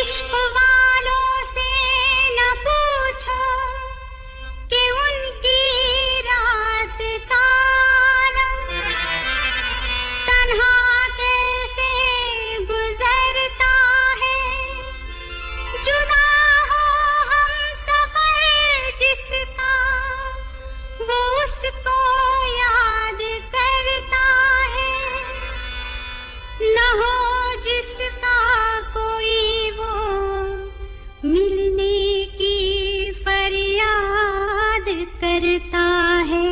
इश्क वालों से न पूछो कि उनकी रात का आलम तन्हा कैसे गुजरता है। जुदा हो हम सफर जिसका वो उसको याद करता है। न हो जिसका कोई वो मिलने की फरियाद करता है।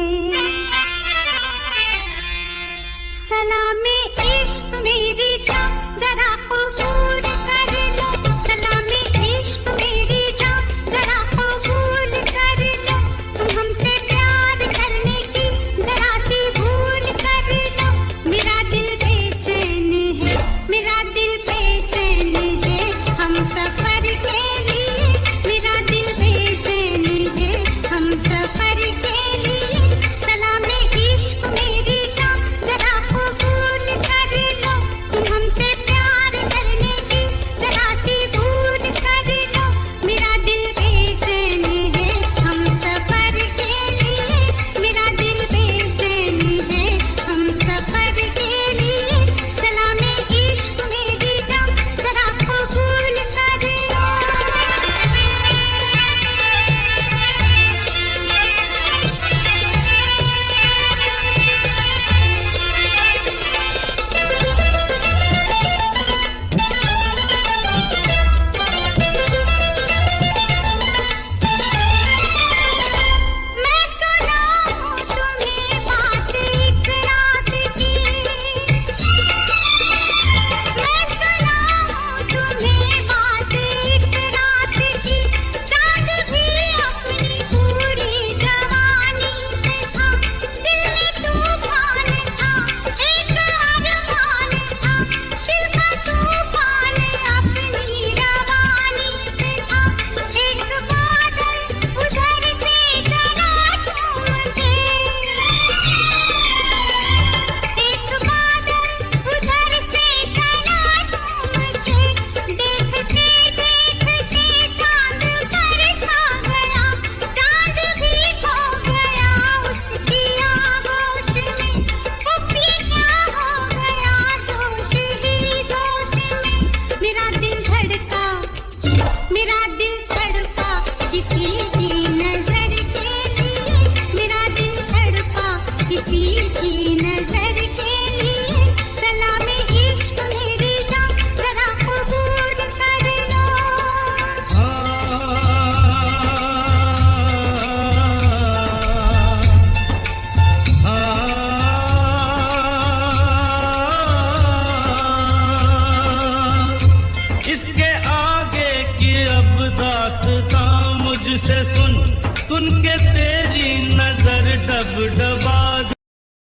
सलामे इश्क मेरी जान जरा कबूल कर लो। सलामे इश्क मेरी जान जरा कबूल कर लो। तुम हमसे प्यार करने की जरा सी भूल कर लो। मेरा दिल बेचैन है, मेरा दिल बेचैन है हम सफर के लिए। मेरा दिल बेचैन है हम सफर के लिए। सलामे इश्क मेरी जान जरा कबूल कर लो। तुम हमसे प्यार करने की जरा सी भूल कर लो। मेरा दिल बेचैन है हम सफर के लिए। मेरा दिल बेचैन है हम सफर के लिए। सलामे इश्क मेरी जान जरा कबूल कर लो। मैं सुनाऊं तुम्हें बात एक रात की। मैं सुनाऊं तुम्हें बात एक रात की। चाँद भी अपनी पूरी जवानी पे था। दिल में तूफान था, एक अरमान था। दिल का तूफान अपनी रवानी पे था। एक बादल उधर से चला झूम के। एक बादल उधर से चला झूम के। देखते देखते चांद पर छा गया। चांद भी खो गया उसकी आगोश में। उफ़ी क्या हो गया जोश ही जोश में। मेरा दिल धड़का, मेरा दिल धड़का किसी की नजर के लिए। मेरा दिल धड़का किसी की नजर के लिए। सलामे इश्क मेरी जान जरा कबूल कर लो। इसके आगे की अब दास्तां मुझसे सुन, सुन के तेरे